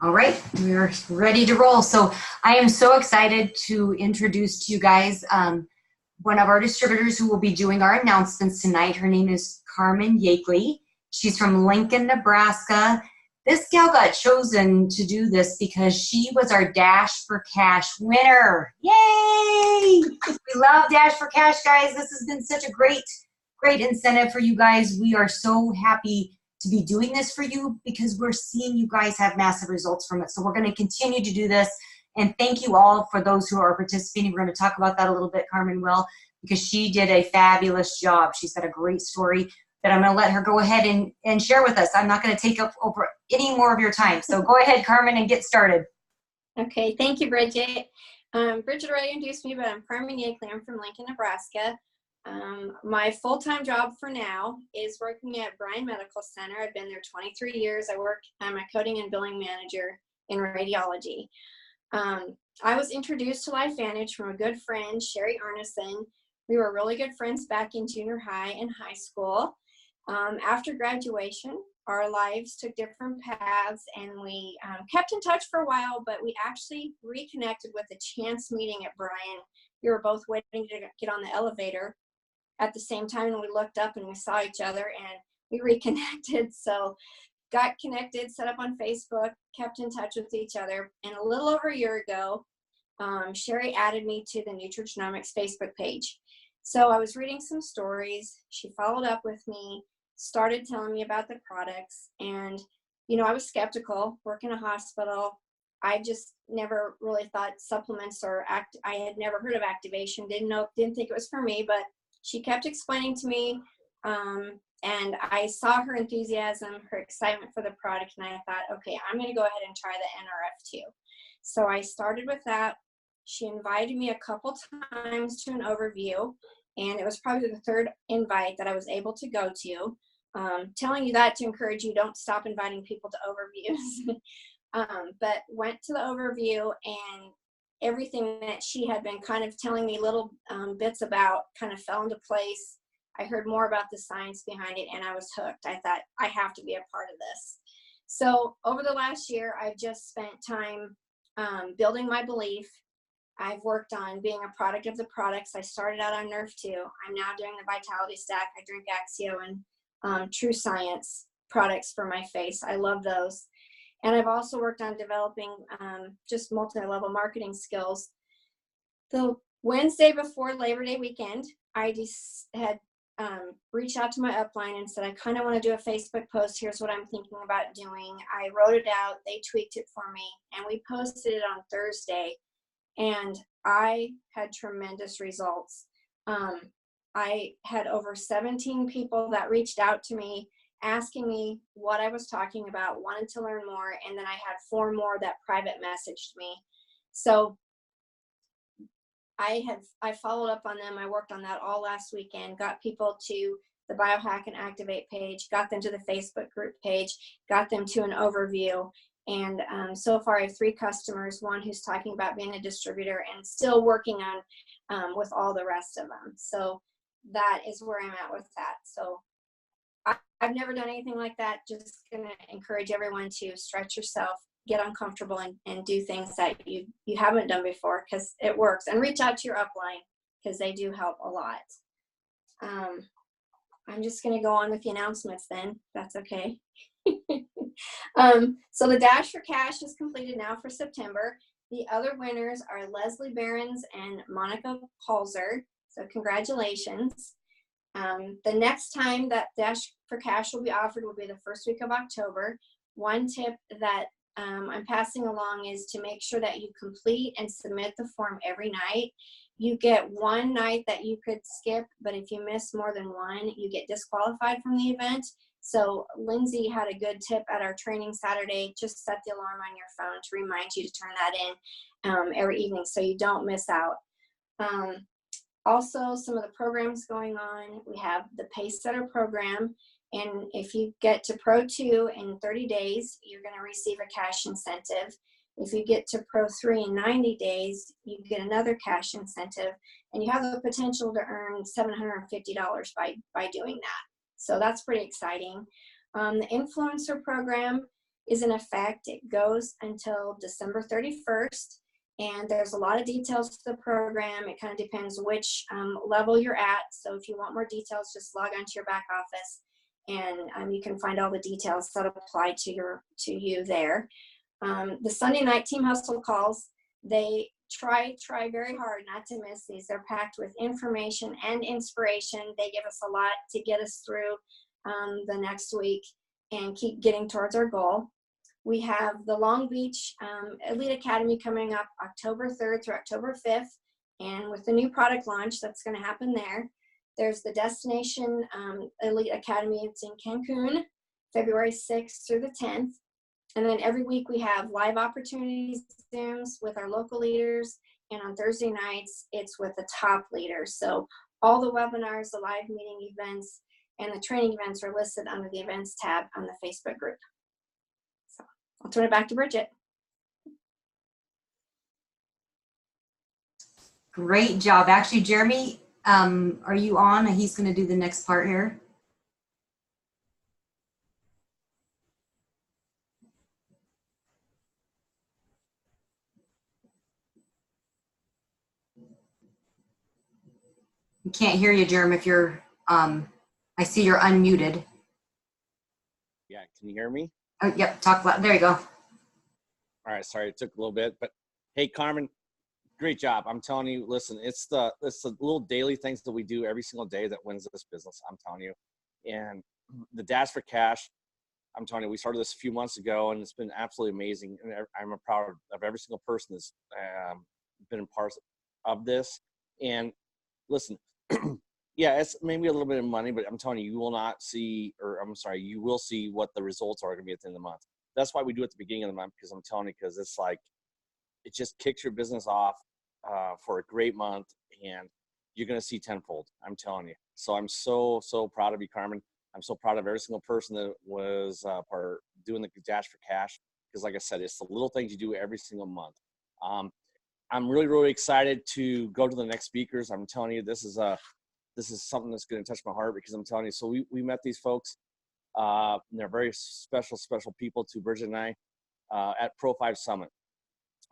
All right, we're ready to roll. So I am so excited to introduce to you guys one of our distributors who will be doing our announcements tonight. Her name is Carmen Yakeley. She's from Lincoln, Nebraska. This gal got chosen to do this because she was our Dash for Cash winner. Yay! We love Dash for Cash, guys. This has been such a great incentive for you guys. We are so happy to be doing this for you because we're seeing you guys have massive results from it. So we're going to continue to do this. And thank you all for those who are participating. We're going to talk about that a little bit, Carmen will, because she did a fabulous job. She's got a great story that I'm going to let her go ahead and share with us. I'm not going to take up over any more of your time. So go ahead, Carmen, and get started. Okay, thank you, Bridget. Bridget already introduced me, but I'm Carmen Yakeley. I'm from Lincoln, Nebraska. My full-time job for now is working at Bryan Medical Center. I've been there 23 years. I'm a coding and billing manager in radiology. I was introduced to LifeVantage from a good friend, Sherry Arneson. We were really good friends back in junior high and high school. After graduation, our lives took different paths, and we kept in touch for a while, but we actually reconnected with a chance meeting at Bryan. We were both waiting to get on the elevator at the same time, and we looked up and we saw each other and we reconnected. So got connected, set up on Facebook, kept in touch with each other. And a little over a year ago, Sherry added me to the Nutrigenomics Facebook page. So I was reading some stories. She followed up with me, started telling me about the products. And, you know, I was skeptical, work in a hospital. I just never really thought supplements or I had never heard of activation, didn't think it was for me, but she kept explaining to me, and I saw her enthusiasm, her excitement for the product, and I thought, okay, I'm going to go ahead and try the NRF2. So I started with that. She invited me a couple times to an overview, and it was probably the third invite that I was able to go to. Telling you that to encourage you, don't stop inviting people to overviews. But went to the overview, and everything that she had been kind of telling me little bits about kind of fell into place. I heard more about the science behind it, and I was hooked. I thought, I have to be a part of this. So over the last year, I've just spent time building my belief. I've worked on being a product of the products. I started out on Nerf2. I'm now doing the Vitality Stack. I drink Axio and True Science products for my face. I love those. And I've also worked on developing just multi-level marketing skills. The Wednesday before Labor Day weekend, I just had reached out to my upline and said, I kind of want to do a Facebook post. Here's what I'm thinking about doing. I wrote it out. They tweaked it for me, and we posted it on Thursday. And I had tremendous results. I had over 17 people that reached out to me asking me what I was talking about, wanted to learn more, and then I had 4 more that private messaged me. So I followed up on them. I worked on that all last weekend, got people to the Biohack and Activate page, got them to the Facebook group page, got them to an overview. And so far I have 3 customers, one who's talking about being a distributor, and still working on with all the rest of them. So that is where I'm at with that. So I've never done anything like that. Just going to encourage everyone to stretch yourself, get uncomfortable, and do things that you haven't done before, because it works. And reach out to your upline, because they do help a lot. I'm just going to go on with the announcements then. That's okay. So the Dash for Cash is completed now for September. The other winners are Leslie Behrens and Monica Palzer. So congratulations. The next time that Dash for Cash will be offered will be the first week of October. One tip that I'm passing along is to make sure that you complete and submit the form every night. You get one night that you could skip, but if you miss more than one, you get disqualified from the event. So Lindsay had a good tip at our training Saturday. Just set the alarm on your phone to remind you to turn that in every evening so you don't miss out. Also, some of the programs going on, we have the Pacesetter program, and if you get to Pro 2 in 30 days, you're going to receive a cash incentive. If you get to Pro 3 in 90 days, you get another cash incentive, and you have the potential to earn $750 by doing that. So that's pretty exciting. The influencer program is in effect. It goes until December 31st. And there's a lot of details to the program. It kind of depends which level you're at. So if you want more details, just log onto your back office, and you can find all the details that apply to you there. The Sunday night Team Hustle calls, they try very hard not to miss these. They're packed with information and inspiration. They give us a lot to get us through the next week and keep getting towards our goal. We have the Long Beach Elite Academy coming up October 3rd through October 5th. And with the new product launch that's going to happen there, there's the Destination Elite Academy. It's in Cancun, February 6th through the 10th. And then every week we have live opportunities, Zooms with our local leaders. And on Thursday nights, it's with the top leaders. So all the webinars, the live meeting events, and the training events are listed under the events tab on the Facebook group. So I'll turn it back to Bridget. Great job. Actually, Jeremy, are you on? He's going to do the next part here. We can't hear you, Jeremy, if you're, I see you're unmuted. Yeah, can you hear me? Oh, yep, talk loud. There you go. All right, sorry, it took a little bit, but hey, Carmen, great job. I'm telling you, listen, it's the little daily things that we do every single day that wins this business, I'm telling you. And the Dash for Cash, I'm telling you, we started this a few months ago, and it's been absolutely amazing. And I'm proud of every single person that's been a part of this. And listen, yeah, it's maybe a little bit of money, but I'm telling you, you will not see, or I'm sorry, you will see what the results are going to be at the end of the month. That's why we do it at the beginning of the month, because I'm telling you, because it's like, it just kicks your business off for a great month, and you're going to see tenfold. I'm telling you. So I'm so proud of you, Carmen. I'm so proud of every single person that was part doing the Dash for Cash, because like I said, it's the little things you do every single month. I'm really excited to go to the next speakers. I'm telling you, this is something that's going to touch my heart, because I'm telling you, so we met these folks. And they're very special people to Bridget and I at Pro 5 Summit.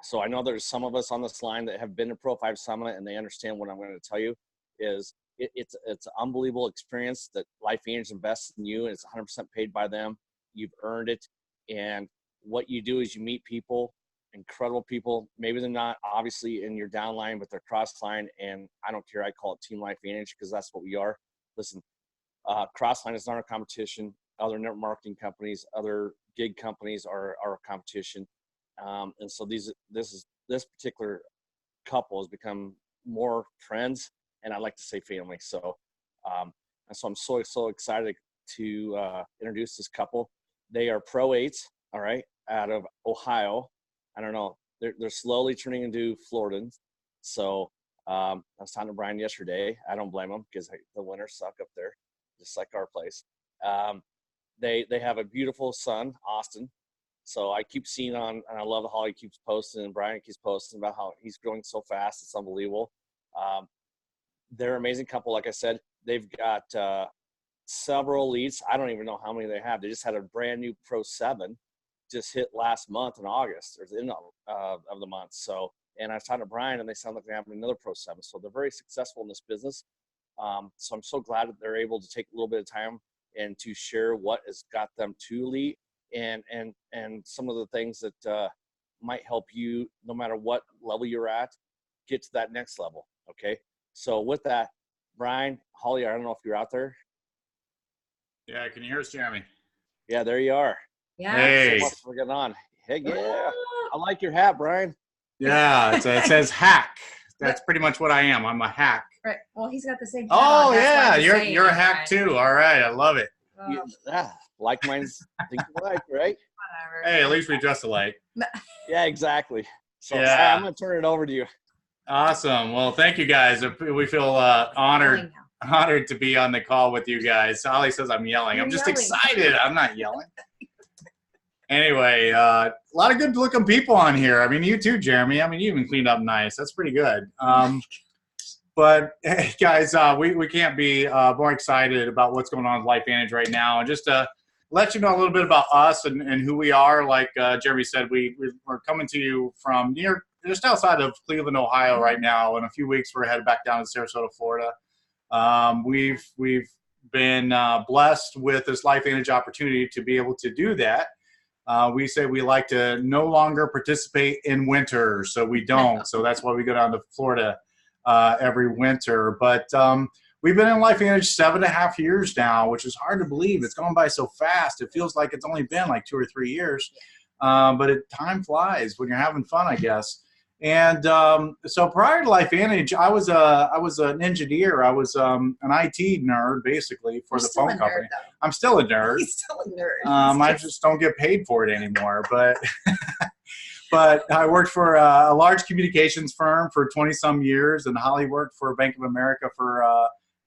So I know there's some of us on this line that have been to Pro 5 Summit, and they understand what I'm going to tell you is it's an unbelievable experience that LifeVantage invests in you, and it's 100% paid by them. You've earned it. And what you do is you meet people, incredible people. Maybe they're not obviously in your downline, but they're crossline, and I don't care. I call it Team LifeVantage because that's what we are. Listen, crossline is not our competition. Other network marketing companies, other gig companies are our competition. And so this particular couple has become more friends, and I like to say family. So, and so I'm so excited to introduce this couple. They are Pro 8s, all right, out of Ohio. I don't know, they're slowly turning into Floridans. So I was talking to Brian yesterday. I don't blame them, because the winters suck up there, just like our place. They have a beautiful son, Austin. So I keep seeing and I love how he keeps posting, and Brian keeps posting about how he's growing so fast. It's unbelievable. They're an amazing couple. Like I said, they've got several leads. I don't even know how many they have. They just had a brand new Pro 7 just hit last month in August, or the end of the month. So, and I was talking to Brian, and they sound like they have another Pro 7. So they're very successful in this business. So I'm so glad that they're able to take a little bit of time and to share what has got them to elite, and some of the things that might help you, no matter what level you're at, get to that next level. Okay. So with that, Brian, Holly, I don't know if you're out there. Yeah, can you hear us, Jeremy? Yeah, there you are. Yeah. Hey. So what's going on? Hey, yeah. I like your hat, Brian. Yeah, it says hack. That's pretty much what I am. I'm a hack. Right. Well, he's got the same. Oh yeah, you're a hack too. All right, I love it. Yeah, like mine's think alike, right? Whatever. Hey, at least we dress alike. Yeah, exactly. So Yeah. I'm gonna turn it over to you. Awesome. Well, thank you guys. We feel honored to be on the call with you guys. Holly says I'm yelling. I'm just excited. I'm not yelling. Anyway, a lot of good looking people on here. I mean, you too, Jeremy. I mean, you even cleaned up nice. That's pretty good. But hey, guys, we can't be more excited about what's going on with LifeVantage right now. And just to let you know a little bit about us and who we are. Like Jeremy said, we're coming to you from just outside of Cleveland, Ohio right now. In a few weeks, we're headed back down to Sarasota, Florida. We've been blessed with this LifeVantage opportunity to be able to do that. We say we like to no longer participate in winter, so we don't. So that's why we go down to Florida every winter. But we've been in LifeVantage 7.5 years now, which is hard to believe. It's gone by so fast. It feels like it's only been like 2 or 3 years. But time flies when you're having fun, I guess. And so prior to LifeVantage, I was an engineer. I was an IT nerd, basically, for the phone company. I'm still a nerd. He's still a nerd. I just don't get paid for it anymore. But but I worked for a large communications firm for 20-some years, and Holly worked for Bank of America for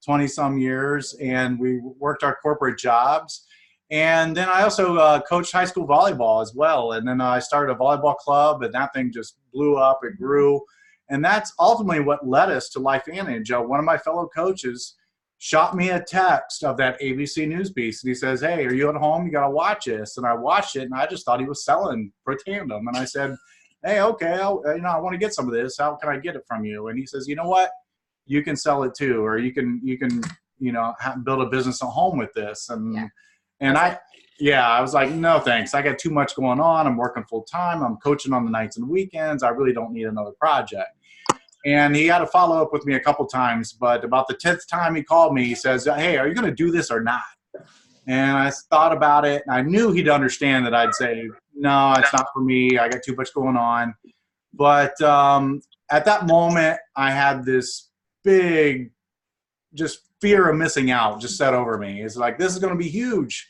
20-some years, and we worked our corporate jobs. And then I also coached high school volleyball as well. And then I started a volleyball club, and that thing just blew up. It grew. And that's ultimately what led us to LifeVantage. One of my fellow coaches shot me a text of that ABC News piece. And he says, hey, are you at home? You got to watch this. And I watched it, and I just thought he was selling Protandim. And I said, hey, okay, I want to get some of this. How can I get it from you? And he says, you know what? You can sell it too, or you can build a business at home with this. And I was like, no, thanks. I got too much going on. I'm working full time. I'm coaching on the nights and weekends. I really don't need another project. And he had to follow up with me a couple times, but about the 10th time he called me, he says, hey, are you going to do this or not? And I thought about it, and I knew he'd understand that I'd say, no, it's not for me. I got too much going on. But at that moment, I had this big just fear of missing out just set over me. It's like, this is going to be huge.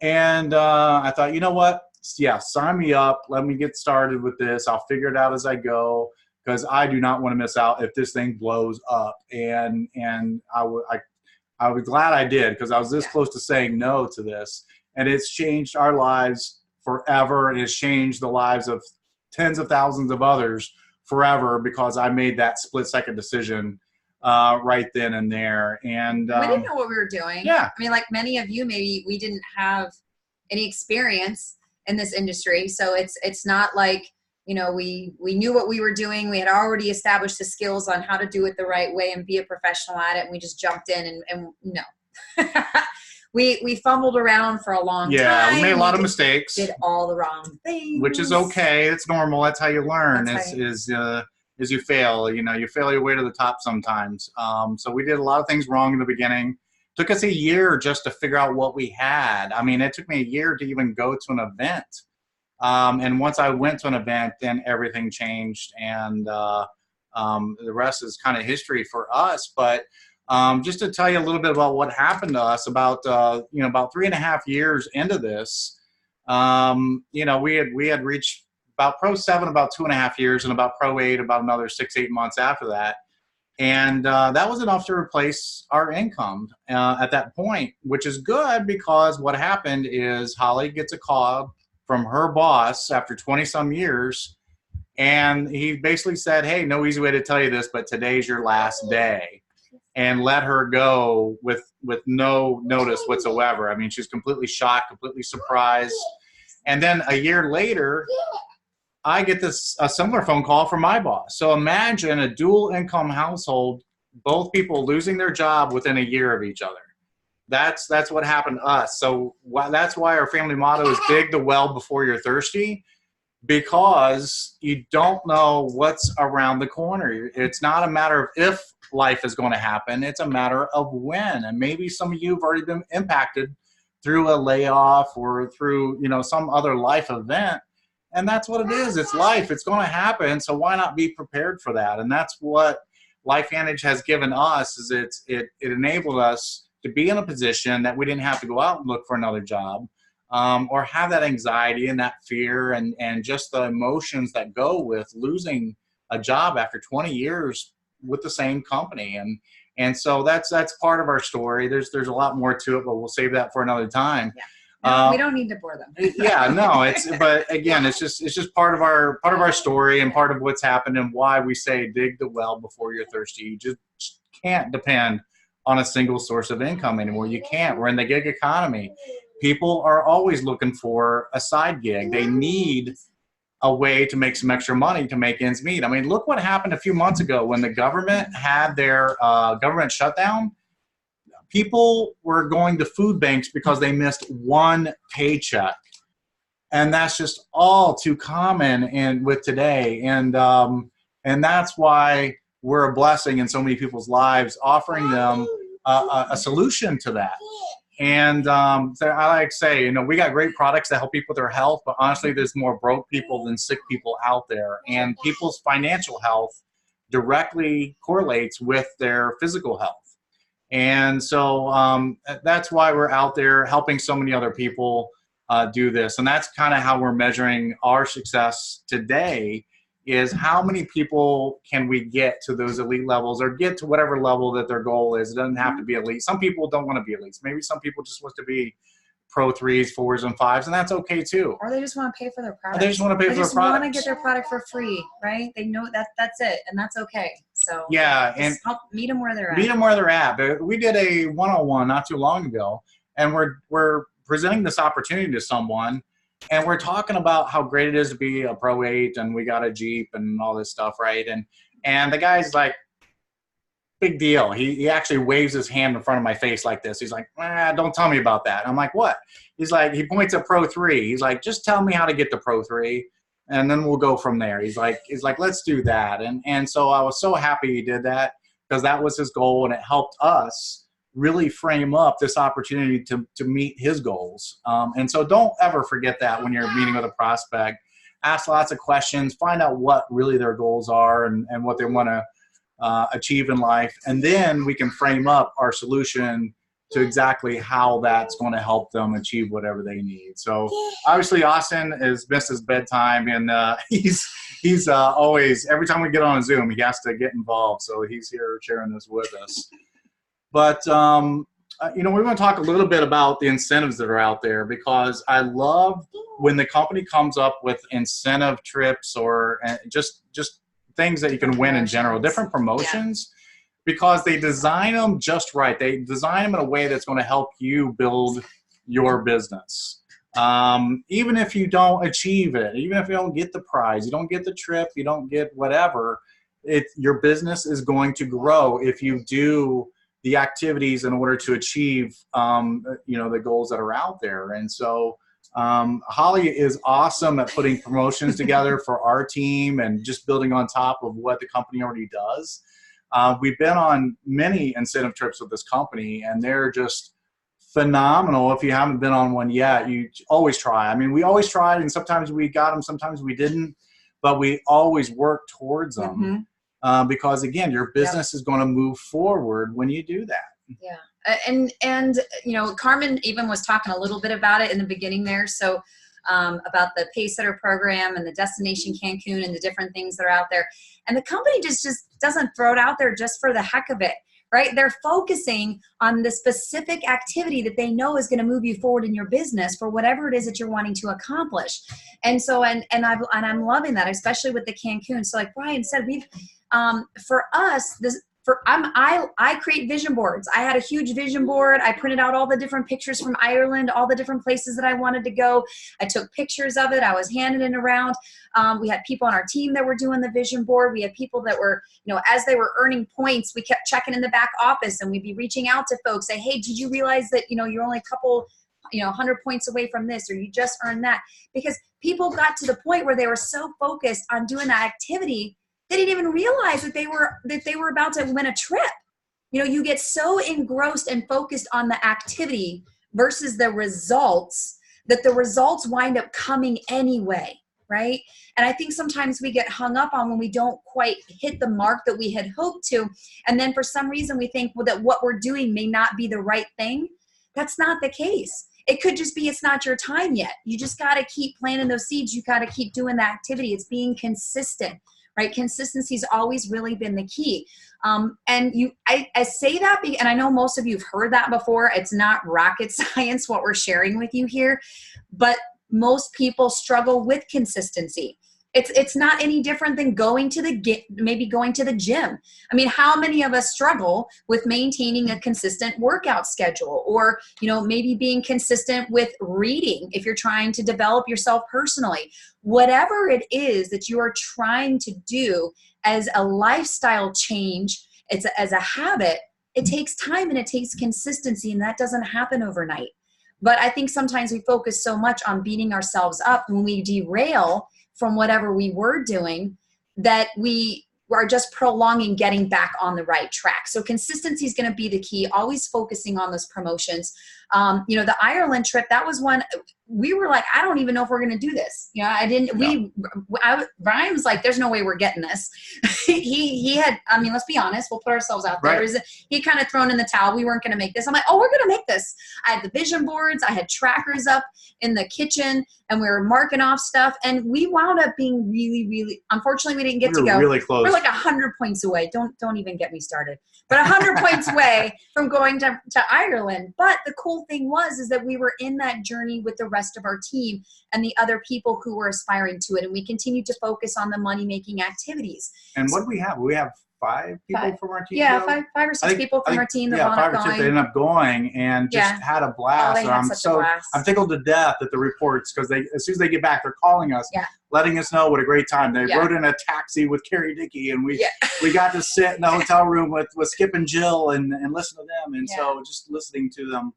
And I thought, you know what? Yeah, sign me up. Let me get started with this. I'll figure it out as I go, because I do not want to miss out if this thing blows up. And I was glad I did, because I was this close to saying no to this. And it's changed our lives forever. And it's changed the lives of tens of thousands of others forever, because I made that split-second decision right then and there. And we didn't know what we were doing. Yeah. I mean, like many of you, maybe we didn't have any experience in this industry. So it's not like, we knew what we were doing. We had already established the skills on how to do it the right way and be a professional at it. And we just jumped in and no. we fumbled around for a long time. Yeah, we made a lot of mistakes. Did all the wrong things. Which is okay. It's normal. That's how you learn. Is you fail. You fail your way to the top sometimes. So we did a lot of things wrong in the beginning. Took us a year just to figure out what we had. I mean, it took me a year to even go to an event. And once I went to an event, then everything changed. And the rest is kind of history for us. But just to tell you a little bit about what happened to us about 3.5 years into this, we had reached about Pro 7 about 2.5 years, and about Pro 8 about another 6-8 months after that. And that was enough to replace our income at that point, which is good, because what happened is Holly gets a call from her boss after 20-some years, and he basically said, hey, no easy way to tell you this, but today's your last day, and let her go with no notice whatsoever. I mean, she's completely shocked, completely surprised. And then a year later, I get a similar phone call from my boss. So imagine a dual income household, both people losing their job within a year of each other. That's what happened to us. So that's why our family motto is dig the well before you're thirsty, because you don't know what's around the corner. It's not a matter of if life is going to happen. It's a matter of when. And maybe some of you have already been impacted through a layoff or through, some other life event. And that's what it is. It's life. It's going to happen. So why not be prepared for that? And that's what LifeVantage has given us, is it enabled us to be in a position that we didn't have to go out and look for another job, or have that anxiety and that fear and just the emotions that go with losing a job after 20 years with the same company. And so that's part of our story. There's a lot more to it, but we'll save that for another time. Yeah. No, we don't need to bore them. Yeah, no, but again, it's just part of our story and part of what's happened, and why we say dig the well before you're thirsty. You just can't depend on a single source of income anymore. You can't. We're in the gig economy. people are always looking for a side gig. They need a way to make some extra money to make ends meet. I mean, look what happened a few months ago when the government had their government shutdown. People were going to food banks because they missed one paycheck. And that's just all too common with today. And that's why we're a blessing in so many people's lives, offering them a solution to that. And so I like to say, you know, we got great products that help people with their health, but honestly, there's more broke people than sick people out there. And people's financial health directly correlates with their physical health. And so that's why we're out there helping so many other people do this. And that's kind of how we're measuring our success today, is how many people can we get to those elite levels, or get to whatever level that their goal is. It doesn't have to be elite. Some people don't want to be elites. Maybe some people just want to be pro 3s, 4s, and 5s, and that's okay too. Or they just want to pay for their product. They just want to pay for their product. They just want to get their product for free, right? They know that's it, and that's okay. So yeah, and help meet them where they're at. Meet them where they're at. We did a one-on-one not too long ago, and we're presenting this opportunity to someone. And we're talking about how great it is to be a Pro 8, and we got a Jeep and all this stuff, right? And the guy's like, big deal. He actually waves his hand in front of my face like this. He's like, don't tell me about that. I'm like, what? He's like, he points at Pro 3. He's like, just tell me how to get to Pro 3, and then we'll go from there. He's like, let's do that. And so I was so happy he did that, because that was his goal, and it helped us really frame up this opportunity to meet his goals. And so don't ever forget that when you're meeting with a prospect. Ask lots of questions, find out what really their goals are and what they want to achieve in life. And then we can frame up our solution to exactly how that's going to help them achieve whatever they need. So obviously Austin has missed his bedtime, and he's always, every time we get on a Zoom, he has to get involved. So he's here sharing this with us. But, you know, we want to talk a little bit about the incentives that are out there, because I love when the company comes up with incentive trips or just things that you can win in general, different promotions, because they design them just right. They design them in a way that's going to help you build your business. Even if you don't achieve it, even if you don't get the prize, you don't get the trip, you don't get whatever, your business is going to grow if you do the activities in order to achieve, you know, the goals that are out there. And so Holly is awesome at putting promotions together for our team and just building on top of what the company already does. We've been on many incentive trips with this company, and they're just phenomenal. If you haven't been on one yet, you always try. I mean, we always tried, and sometimes we got them, sometimes we didn't, but we always work towards them. Mm-hmm. Because again, your business is going to move forward when you do that. Yeah. And, you know, Carmen even was talking a little bit about it in the beginning there. So, about the Pacesetter program and the Destination Cancun and the different things that are out there. And the company just doesn't throw it out there just for the heck of it, right? They're focusing on the specific activity that they know is going to move you forward in your business for whatever it is that you're wanting to accomplish. And so, and I'm loving that, especially with the Cancun. So like Brian said, for us, I create vision boards. I had a huge vision board. I printed out all the different pictures from Ireland, all the different places that I wanted to go. I took pictures of it. I was handing it around. We had people on our team that were doing the vision board. We had people that were, you know, as they were earning points, we kept checking in the back office, and we'd be reaching out to folks, say, hey, did you realize that, you know, you're only a couple, 100 points away from this, or you just earned that? Because people got to the point where they were so focused on doing that activity, they didn't even realize that they were about to win a trip. You know, you get so engrossed and focused on the activity versus the results that the results wind up coming anyway, right? And I think sometimes we get hung up on when we don't quite hit the mark that we had hoped to. And then for some reason we think, well, that what we're doing may not be the right thing. That's not the case. It could just be it's not your time yet. You just got to keep planting those seeds. You got to keep doing the activity. It's being consistent. Right? Consistency has always really been the key. And I say that, and I know most of you have heard that before. It's not rocket science what we're sharing with you here, but most people struggle with consistency. It's not any different than maybe going to the gym. I mean, how many of us struggle with maintaining a consistent workout schedule, or, you know, maybe being consistent with reading if you're trying to develop yourself personally? Whatever it is that you are trying to do as a lifestyle change, as a habit, it takes time and it takes consistency, and that doesn't happen overnight. But I think sometimes we focus so much on beating ourselves up when we derail from whatever we were doing, that we are just prolonging getting back on the right track. So consistency is going to be the key, always focusing on those promotions. You know, the Ireland trip, that was one we were like, I don't even know if we're going to do this. You know, Brian was like, there's no way we're getting this. he had, I mean, let's be honest, we'll put ourselves out there. Right. He kind of thrown in the towel. We weren't going to make this. I'm like, oh, we're going to make this. I had the vision boards. I had trackers up in the kitchen, and we were marking off stuff. And we wound up being really, really, unfortunately, we didn't get to go. Really close. We're like 100 points away. Don't even get me started. But 100 points away from going to Ireland. But the cool thing is that we were in that journey with the rest of our team and the other people who were aspiring to it. And we continued to focus on the money-making activities. And what do we have? We have five people from our team. Yeah, five or six people from our team that wound up going. 5 or 6 that ended up going and just had a blast. Oh, they had such a blast. I'm tickled to death at the reports, because as soon as they get back, they're calling us, letting us know what a great time. They rode in a taxi with Carrie Dickey, and we got to sit in the hotel room with Skip and Jill and listen to them. And so just listening to them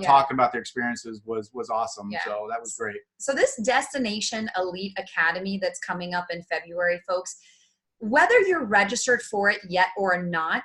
talk about their experiences was awesome. So that was great. So this Destination Elite Academy that's coming up in February, folks, whether you're registered for it yet or not,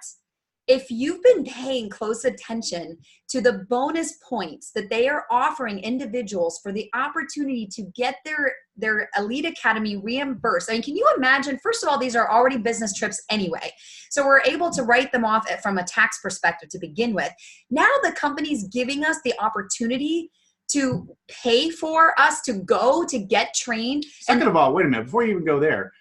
if you've been paying close attention to the bonus points that they are offering individuals for the opportunity to get their Elite Academy reimbursed. I mean, can you imagine? First of all, these are already business trips anyway. So we're able to write them off from a tax perspective to begin with. Now the company's giving us the opportunity to pay for us to go to get trained. Second of all, wait a minute, before you even go there,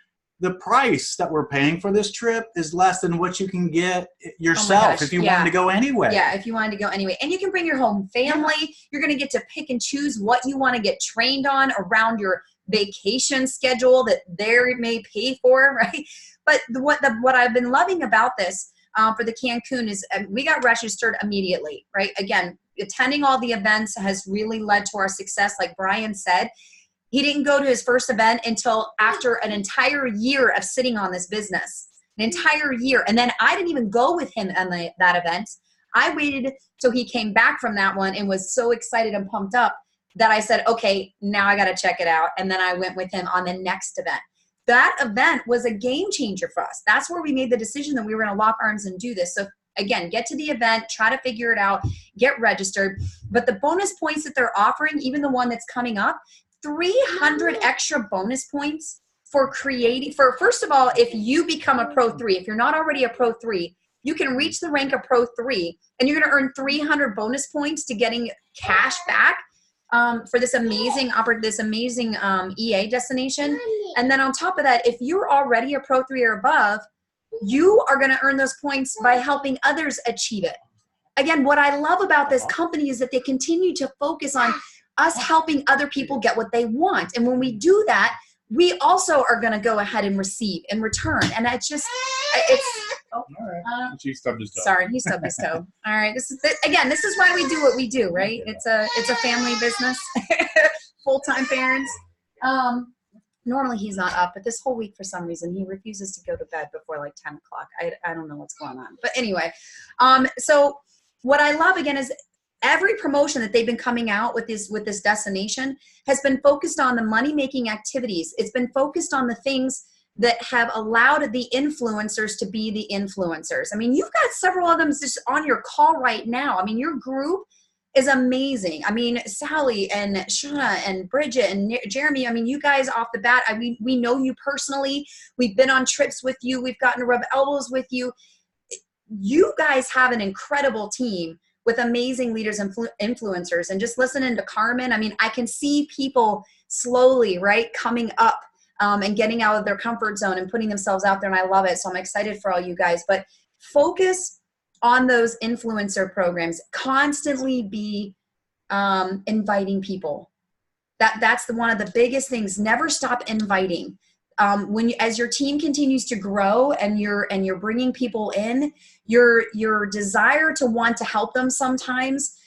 the price that we're paying for this trip is less than what you can get yourself if you wanted to go anyway. Yeah, if you wanted to go anyway. And you can bring your whole family. Yeah. You're going to get to pick and choose what you want to get trained on around your vacation schedule that they may pay for, right? But what I've been loving about this for the Cancun is we got registered immediately, right? Again, attending all the events has really led to our success, like Brian said. He didn't go to his first event until after an entire year of sitting on this business, an entire year. And then I didn't even go with him on that event. I waited till he came back from that one and was so excited and pumped up that I said, okay, now I got to check it out. And then I went with him on the next event. That event was a game changer for us. That's where we made the decision that we were going to lock arms and do this. So again, get to the event, try to figure it out, get registered. But the bonus points that they're offering, even the one that's coming up, 300 extra bonus points for first of all, if you become a Pro 3, if you're not already a Pro 3, you can reach the rank of Pro 3, and you're going to earn 300 bonus points to getting cash back for this amazing EA destination. And then on top of that, if you're already a Pro 3 or above, you are going to earn those points by helping others achieve it. Again, what I love about this company is that they continue to focus on us helping other people get what they want. And when we do that, we also are going to go ahead and receive in return. And it's just, all right. She stubbed his toe. Sorry, he stubbed his toe. All right. This is why we do what we do, right? It's a family business, full-time parents. Normally he's not up, but this whole week for some reason he refuses to go to bed before like 10 o'clock. I don't know what's going on. But anyway, so what I love again is every promotion that they've been coming out with this destination has been focused on the money-making activities. It's been focused on the things that have allowed the influencers to be the influencers. I mean, you've got several of them just on your call right now. I mean, your group is amazing. I mean, Sally and Shauna and Bridget and Jeremy, I mean, you guys off the bat, we know you personally. We've been on trips with you. We've gotten to rub elbows with you. You guys have an incredible team with amazing leaders and influencers. And just listening to Carmen, I mean, I can see people slowly, right, coming up and getting out of their comfort zone and putting themselves out there. And I love it. So I'm excited for all you guys. But focus on those influencer programs. Constantly be inviting people. That's one of the biggest things. Never stop inviting. As your team continues to grow and you're bringing people in, your desire to want to help them sometimes,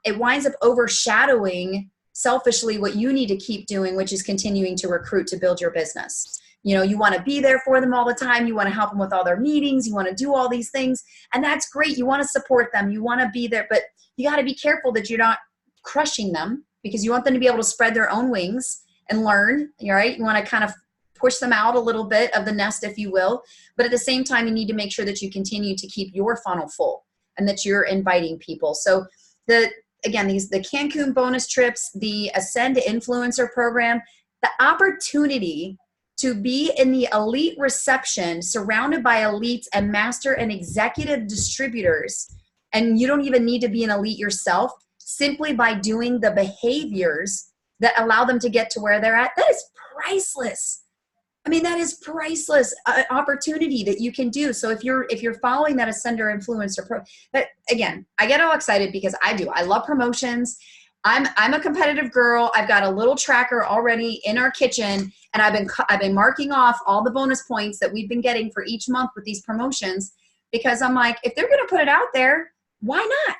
it winds up overshadowing selfishly what you need to keep doing, which is continuing to recruit to build your business. You know, you want to be there for them all the time. You want to help them with all their meetings. You want to do all these things. And that's great. You want to support them. You want to be there. But you got to be careful that you're not crushing them, because you want them to be able to spread their own wings and learn. Right? You want to kind of push them out a little bit of the nest, if you will. But at the same time, you need to make sure that you continue to keep your funnel full and that you're inviting people. So the Cancun bonus trips, the Ascend Influencer program, the opportunity to be in the elite reception surrounded by elites and master and executive distributors, and you don't even need to be an elite yourself, simply by doing the behaviors that allow them to get to where they're at, that is priceless. I mean, that is priceless opportunity that you can do. So if you're following that Ascender Influencer but again, I get all excited because I love promotions. I'm a competitive girl. I've got a little tracker already in our kitchen, and I've been marking off all the bonus points that we've been getting for each month with these promotions, because I'm like, if they're going to put it out there, why not?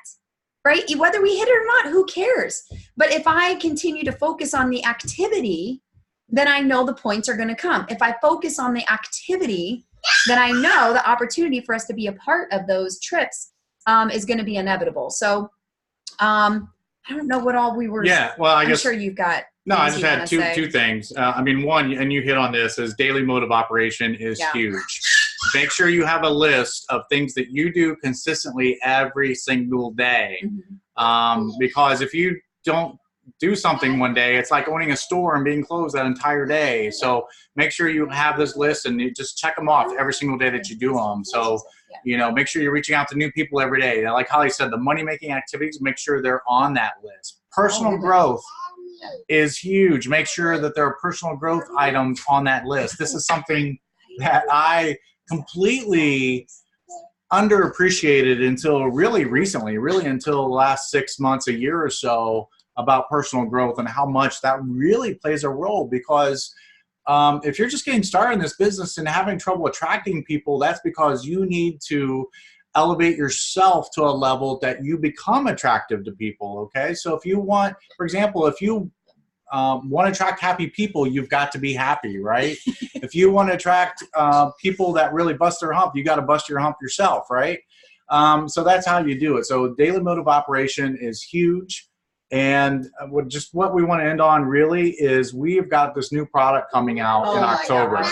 Right? Whether we hit it or not, who cares? But if I continue to focus on the activity, then I know the points are going to come. If I focus on the activity, then I know the opportunity for us to be a part of those trips is going to be inevitable. So I don't know what all we were. Yeah, well, I'm sure you've got. No, I just had two things. I mean, one, and you hit on this, is daily mode of operation is huge. Make sure you have a list of things that you do consistently every single day. Because if you don't do something one day, it's like owning a store and being closed that entire day. So make sure you have this list and you just check them off every single day that you do them. So, you know, make sure you're reaching out to new people every day. And like Holly said, the money-making activities, make sure they're on that list. Personal growth is huge. Make sure that there are personal growth items on that list. This is something that I completely underappreciated until really recently, really until the last 6 months, a year or so, about personal growth and how much that really plays a role. Because if you're just getting started in this business and having trouble attracting people, that's because you need to elevate yourself to a level that you become attractive to people, okay? So if you want, for example, if you want to attract happy people, you've got to be happy, right? If you want to attract people that really bust their hump, you got to bust your hump yourself, right? So that's how you do it. So daily mode of operation is huge. And what we want to end on really is we've got this new product coming out in October.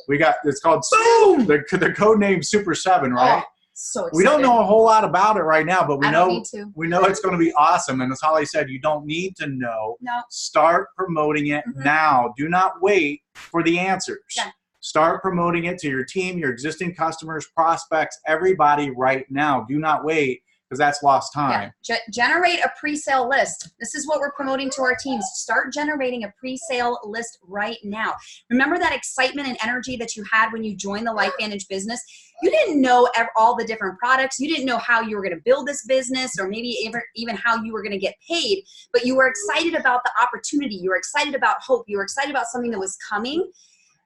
It's called the code name Super 7, right? Oh, so excited. We don't know a whole lot about it right now, but we know it's going to be awesome. And as Holly said, you don't need to know. No. Start promoting it now. Do not wait for the answers. Yeah. Start promoting it to your team, your existing customers, prospects, everybody right now. Do not wait, because that's lost time. Yeah. Generate a pre-sale list. This is what we're promoting to our teams. Start generating a pre-sale list right now. Remember that excitement and energy that you had when you joined the LifeVantage business? You didn't know all the different products. You didn't know how you were going to build this business, or maybe even how you were going to get paid, but you were excited about the opportunity. You were excited about hope. You were excited about something that was coming.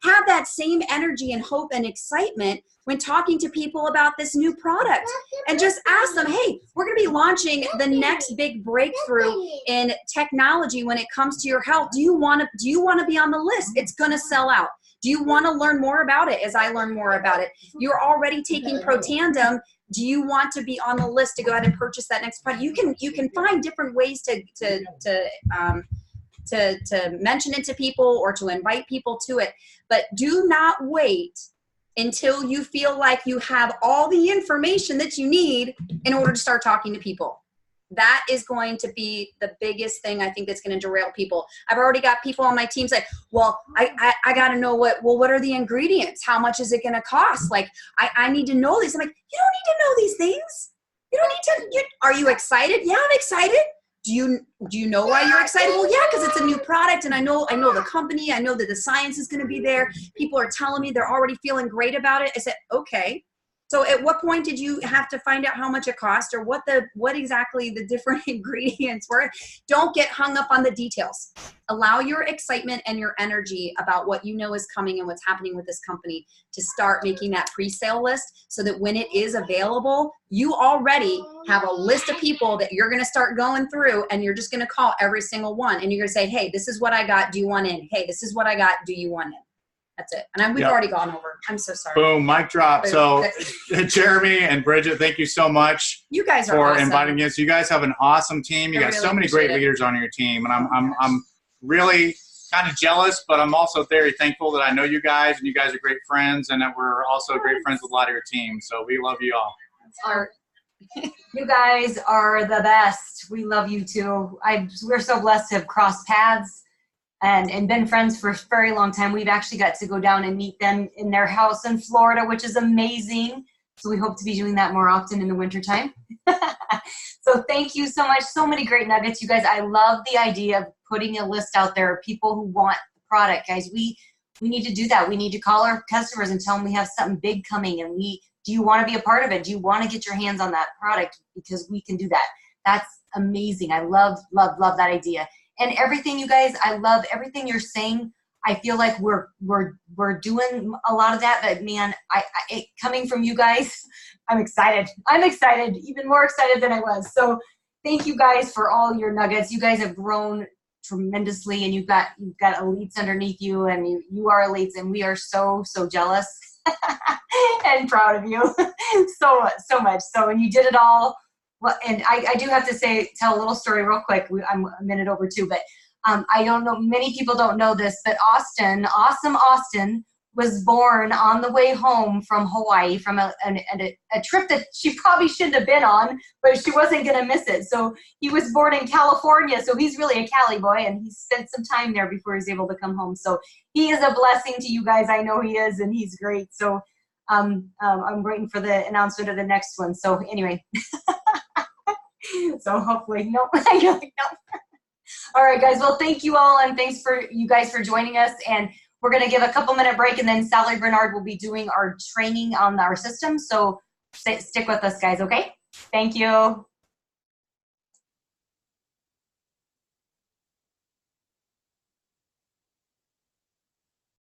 Have that same energy and hope and excitement when talking to people about this new product, and just ask them, hey, we're going to be launching the next big breakthrough in technology when it comes to your health. Do you want to be on the list? It's going to sell out. Do you want to learn more about it as I learn more about it? You're already taking Protandim. Do you want to be on the list to go ahead and purchase that next product? You can find different ways to mention it to people or to invite people to it. But do not wait until you feel like you have all the information that you need in order to start talking to people. That is going to be the biggest thing I think that's going to derail people. I've already got people on my team say, well, I got to know what are the ingredients? How much is it going to cost? Like, I need to know this. I'm like, you don't need to know these things. You don't need to. Are you excited? Yeah, I'm excited. Do you know why you're excited? Well, yeah, because it's a new product, and I know the company. I know that the science is going to be there. People are telling me they're already feeling great about it. I said, okay. So at what point did you have to find out how much it cost or what exactly the different ingredients were? Don't get hung up on the details. Allow your excitement and your energy about what you know is coming and what's happening with this company to start making that pre-sale list so that when it is available, you already have a list of people that you're going to start going through, and you're just going to call every single one. And you're going to say, hey, this is what I got. Do you want in? Hey, this is what I got. Do you want in? That's it. And we've already gone over. I'm so sorry. Boom, mic drop. Boom. So Jeremy and Bridget, thank you so much you guys are for awesome. inviting us. You guys have an awesome team. You got really so many great appreciate it. leaders on your team. And I'm really kind of jealous, but I'm also very thankful that I know you guys and you guys are great friends and that we're also great friends with a lot of your team. So we love you all. You guys are the best. We love you too. We're so blessed to have crossed paths and been friends for a very long time. We've actually got to go down and meet them in their house in Florida, which is amazing. So we hope to be doing that more often in the wintertime. So thank you so much. So many great nuggets, you guys. I love the idea of putting a list out there of people who want the product. Guys, we need to do that. We need to call our customers and tell them we have something big coming, and do you want to be a part of it? Do you want to get your hands on that product? Because we can do that. That's amazing. I love, love, love that idea. And everything, you guys, I love everything you're saying. I feel like we're doing a lot of that, but man, coming from you guys, I'm excited. I'm excited, even more excited than I was. So thank you guys for all your nuggets. You guys have grown tremendously, and you've got elites underneath you, and you are elites, and we are so jealous and proud of you so much. So, and you did it all. Well, and I do have to tell a little story real quick. I'm a minute over too, but I don't know, many people don't know this, but awesome Austin, was born on the way home from Hawaii from a trip that she probably shouldn't have been on, but she wasn't going to miss it. So he was born in California, so he's really a Cali boy, and he spent some time there before he was able to come home. So he is a blessing to you guys. I know he is, and he's great. So I'm waiting for the announcement of the next one. So anyway, so hopefully, no. You're like, no. All right, guys. Well, thank you all, and thanks for you guys for joining us. And we're going to give a couple-minute break, and then Sally Bernard will be doing our training on our system. So stick with us, guys, okay? Thank you.